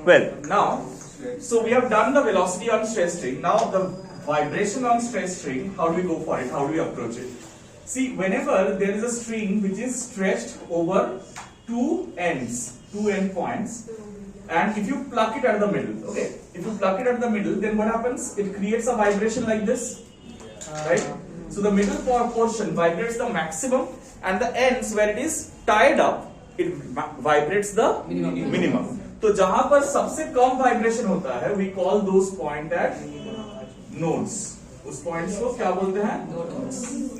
Well, now, so we have done the velocity on stress string. Now the vibration on stress string, how do we go for it? How do we approach it? See, whenever there is a string which is stretched over two end points, and if you pluck it at the middle, okay, if you pluck it at the middle, then what happens? It creates a vibration like this, right? So the middle portion vibrates the maximum, and the ends where it is tied up, it vibrates the minimum. तो जहां पर सबसे कम vibration होता है, we call those point at nodes. उस points को क्या बोलते हैं?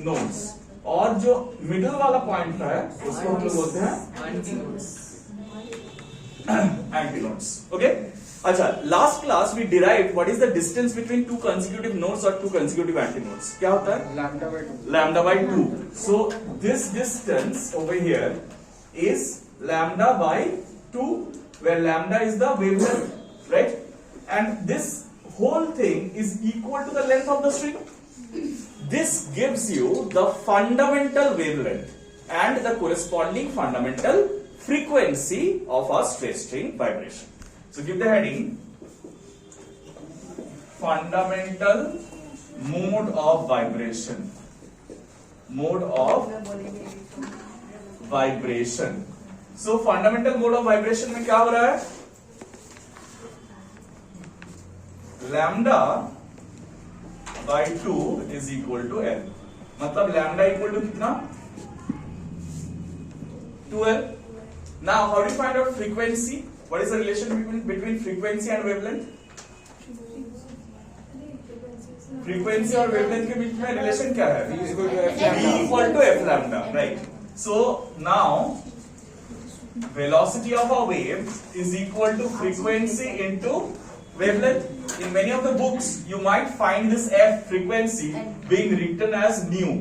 नोड्स. और जो मिडिल वाला पॉइंट है उसको हम लोग बोलते हैं एंटी नोड्स. ओके, अच्छा, last class we derived what is the distance between two consecutive nodes और टू कंसेक्यूटिव एंटी नोड्स. क्या होता है? Lambda by 2. So this distance over here is lambda by 2, where lambda is the wavelength, right? And this whole thing is equal to the length of the string. This gives you the fundamental wavelength and the corresponding fundamental frequency of a stress string vibration. So give the heading fundamental mode of vibration. Mode of vibration. So fundamental mode of vibration में क्या हो रहा है? Lambda by 2 is equal to L. मतलब lambda equal to कितना? 2L. Now how do you find out frequency? What is the relation between frequency and wavelength? Frequency और wavelength के बीच में relation क्या है? V equal to F lambda, right? So now velocity of a wave is equal to frequency into wavelength. In many of the books you might find this F frequency being written as nu,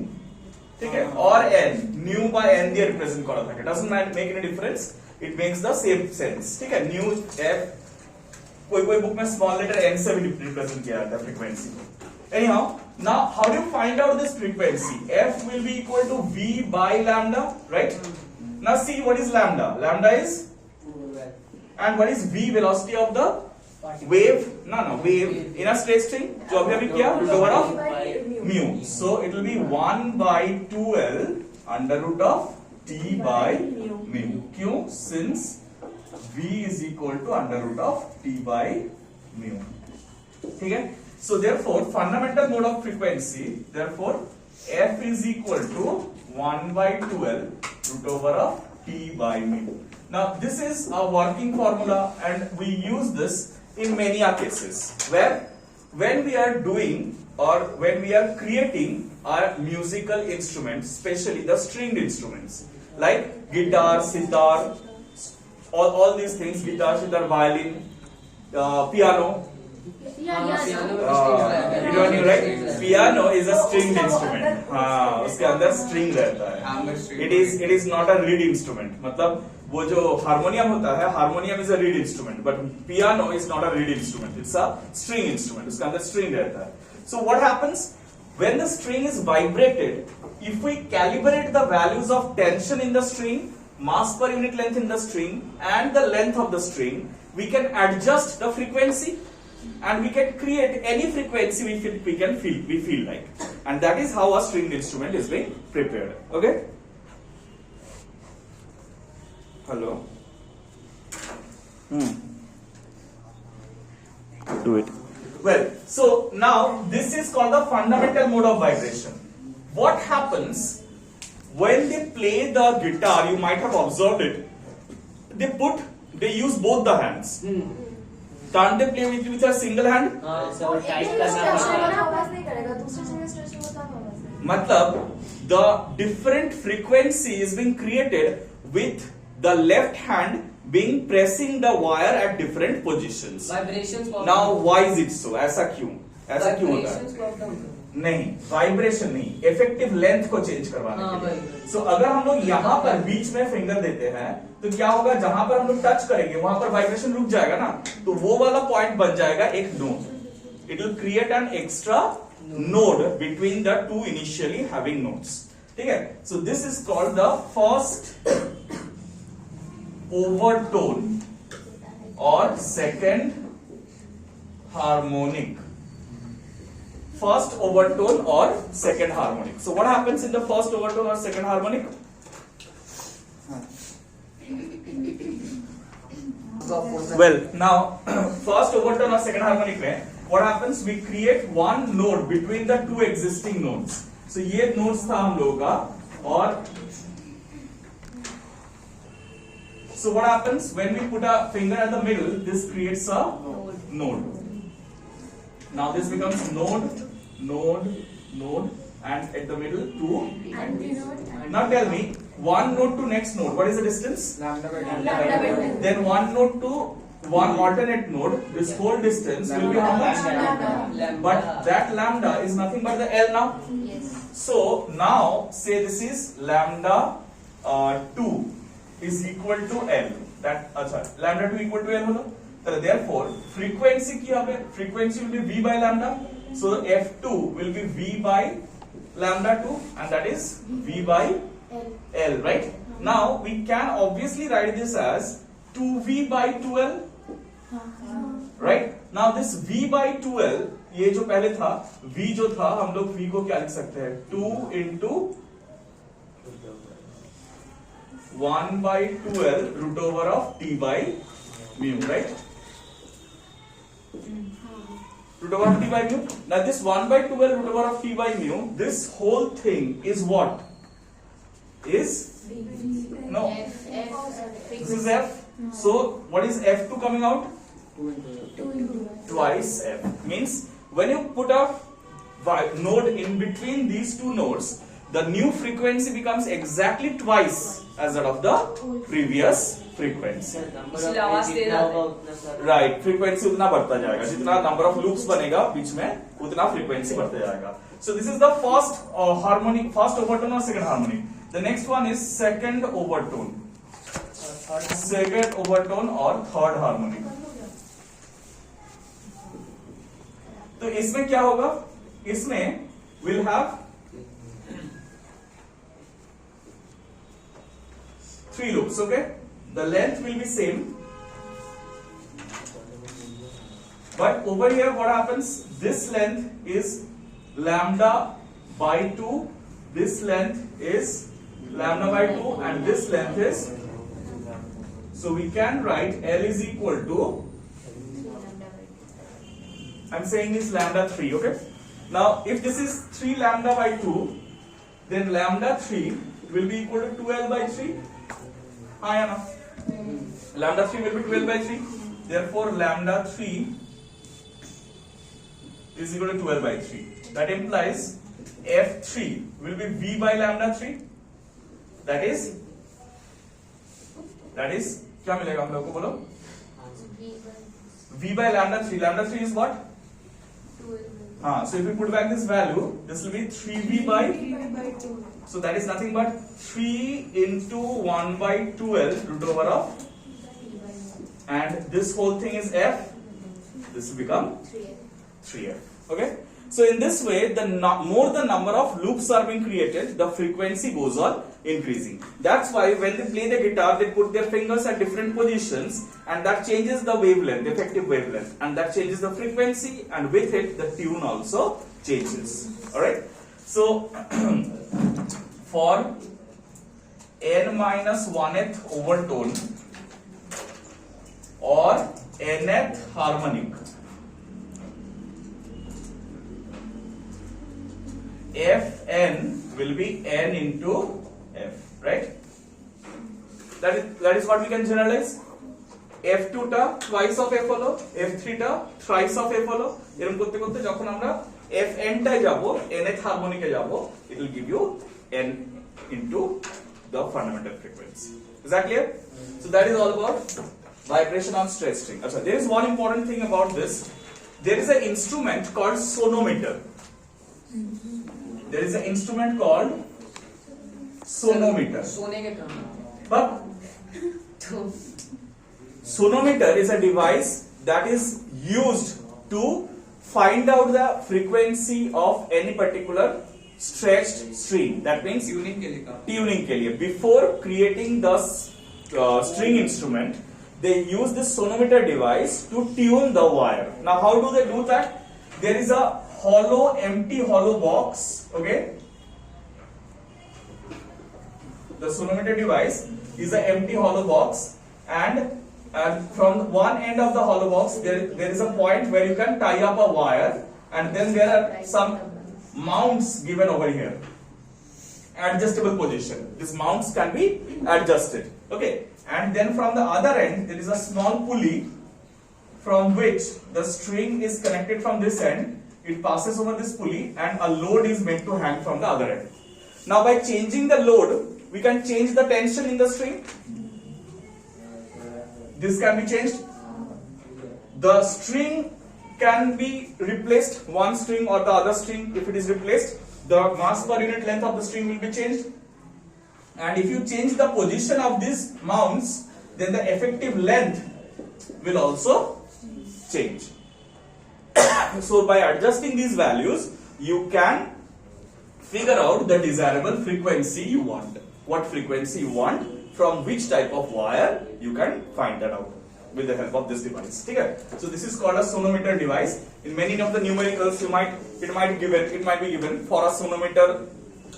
ठीक है, or n, nu by n দিয়ে represent করা থাকে. Doesn't make any difference, it makes the same sense, ठीक है. nu F कोई book में small letter n से भी represent किया जाता है frequency. Anyhow, now how do you find out this frequency? F will be equal to V by lambda, right? Now see what is lambda. Lambda is, and what is V, velocity of the wave? No, wave in a straight string. जो अभी किया root over of mu. So it will be 1 by 2L under root of T by mu. क्यों? Since V is equal to under root of T by mu. ठीक है? So therefore fundamental mode of frequency, therefore F is equal to 1 by 2L root over of T by mu. Now this is a working formula and we use this in many cases where when we are doing or when we are creating our musical instruments, especially the stringed instruments like guitar, sitar, all these things, guitar, sitar, violin, piano. Right? Piano is a stringed instrument. उसके अंदर string रहता है. It is not a reed instrument. मतलब वो जो harmonium होता है, harmonium is a reed instrument, but piano is not a reed instrument. It's a string instrument. उसके अंदर string रहता है. So what happens when the string is vibrated? If we calibrate the values of tension in the string, mass per unit length in the string, and the length of the string, we can adjust the frequency. And we can create any frequency we feel like, and that is how a stringed instrument is being prepared. Okay? Hello. Do it. Well, so now this is called the fundamental mode of vibration. What happens when they play the guitar? You might have observed it. They use both the hands. Can't they play with a single hand? मतलब the different frequency is being created with the left hand being pressing the wire at different positions. Now why is it so? ऐसा क्यों होता है? नहीं, vibration नहीं, effective length को change करवाने के लिए. सो अगर हम लोग यहाँ पर बीच में फिंगर देते हैं तो क्या होगा? जहां पर हम लोग टच करेंगे वहां पर वाइब्रेशन रुक जाएगा ना, तो वो वाला पॉइंट बन जाएगा एक node. It will create an extra node between the two initially having nodes. ठीक है? So this is called the first overtone or second harmonic. First overtone or second harmonic. So what happens in the first overtone or second harmonic? Well, now first overtone or second harmonic में what happens? We create one node between the two existing nodes. So ये nodes था हम लोगों का और so what happens when we put a finger at the middle? This creates a node. Now this becomes node, and at the middle two. Now tell me, one node to next node, what is the distance? Lambda by 10. Then one node to one alternate node, this whole distance will be how much? Lambda. But that lambda is nothing but the L now. Yes. So now say this is lambda 2 is equal to L. That lambda 2 equal to L होगा. So therefore frequency क्या है? Frequency will be V by lambda. So F2 will be V by lambda 2, and that is V by L, right? Now we can obviously write this as 2V by 2L, right? Now this V by 2L, ये जो पहले था V जो था, हम लोग V को क्या लिख सकते हैं? 2 into 1 by 2L root over of T by mu, right? Root over of T by mu. Now this 1 by 2L root over of T by mu, this whole thing is what? Is no. This is F. So what is F2 coming out? 2 into Twice F. Means when you put a node in between these two nodes, the new frequency becomes exactly twice as that of the previous frequency. Right, frequency उतना बढ़ता जाएगा, जितना number of loops बनेगा बीच में उतना frequency बढ़ता जाएगा. So this is the first harmonic, first overtone or second harmonic. The next one is second overtone. Second overtone or third harmonic. तो इसमें क्या होगा? इसमें we'll have three loops, okay? The length will be same, but over here what happens? This length is lambda by 2, this length is lambda by 2, and this length is, so we can write L is equal to, I'm saying is lambda 3, okay? Now if this is 3 lambda by 2, then lambda 3 will be equal to 2L by 3. हाँ या ना? Lambda 3 will be 12 by 3. Therefore lambda 3 is equal to 12 by 3. That implies F3 will be V by lambda 3. That is क्या मिलेगा हम लोग को बोलो? V by lambda 3. Lambda 3 is what? So if we put back this value, this will be 3V by 2. So that is nothing but 3 into 1 by 2L root over of, and this whole thing is F. This will become 3F. Okay. So in this way, the more the number of loops are being created, the frequency goes on increasing. That's why when they play the guitar, they put their fingers at different positions, and that changes the wavelength, the effective wavelength, and that changes the frequency, and with it the tune also changes. Alright. So for n minus 1th overtone or nth harmonic, Fn will be n into f, right? That is what we can generalize. F2 টা twice of f হলো, F3 টা thrice of f হলো। এরকম করতে করতে যখন আমরা Fn টায় যাব, nth harmonic এ যাব, it will give you n into the fundamental frequency. Is that clear? So that is all about vibration on stress string. Achha, there is one important thing about this. There is an instrument called sonometer. There is an instrument called sonometer. But sonometer is a device that is used to find out the frequency of any particular stretched string. That means tuning के लिए. Before creating the string instrument, they use this sonometer device to tune the wire. Now how do they do that? There is a empty hollow box, okay? The sonometer device is an empty hollow box, and from one end of the hollow box there is a point where you can tie up a wire, and then there are some mounts given over here, adjustable position. These mounts can be adjusted, okay? And then from the other end there is a small pulley from which the string is connected from this end. It passes over this pulley and a load is meant to hang from the other end. Now by changing the load, we can change the tension in the string. This can be changed. The string can be replaced, one string or the other string. If it is replaced, the mass per unit length of the string will be changed. And if you change the position of these mounts, then the effective length will also change. So by adjusting these values, you can figure out the desirable frequency you want. What frequency you want from which type of wire, you can find that out with the help of this device. Okay? So this is called a sonometer device. In many of the numericals, it might be given for a sonometer,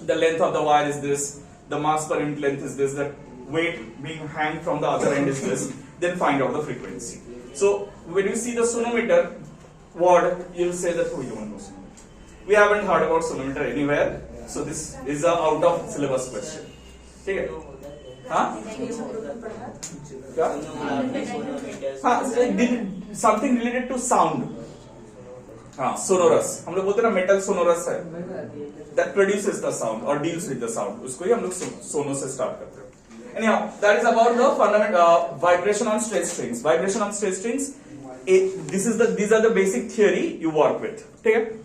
the length of the wire is this, the mass per unit length is this, the weight being hanged from the other end is this. Then find out the frequency. So when you see the sonometer word, you'll say that, oh, you don't know sonometer. We haven't heard about sonometer anywhere, so this is a out of syllabus question. Okay? Huh? Something related to sound. Sonorous. हम लोग बोलते हैं ना metal sonorous है. That produces the sound or deals with the sound. उसको ही हम लोग sono से start करते हैं. Anyhow, that is about the fundamental vibration on straight strings. Vibration on straight strings. These are the basic theory you work with. Okay?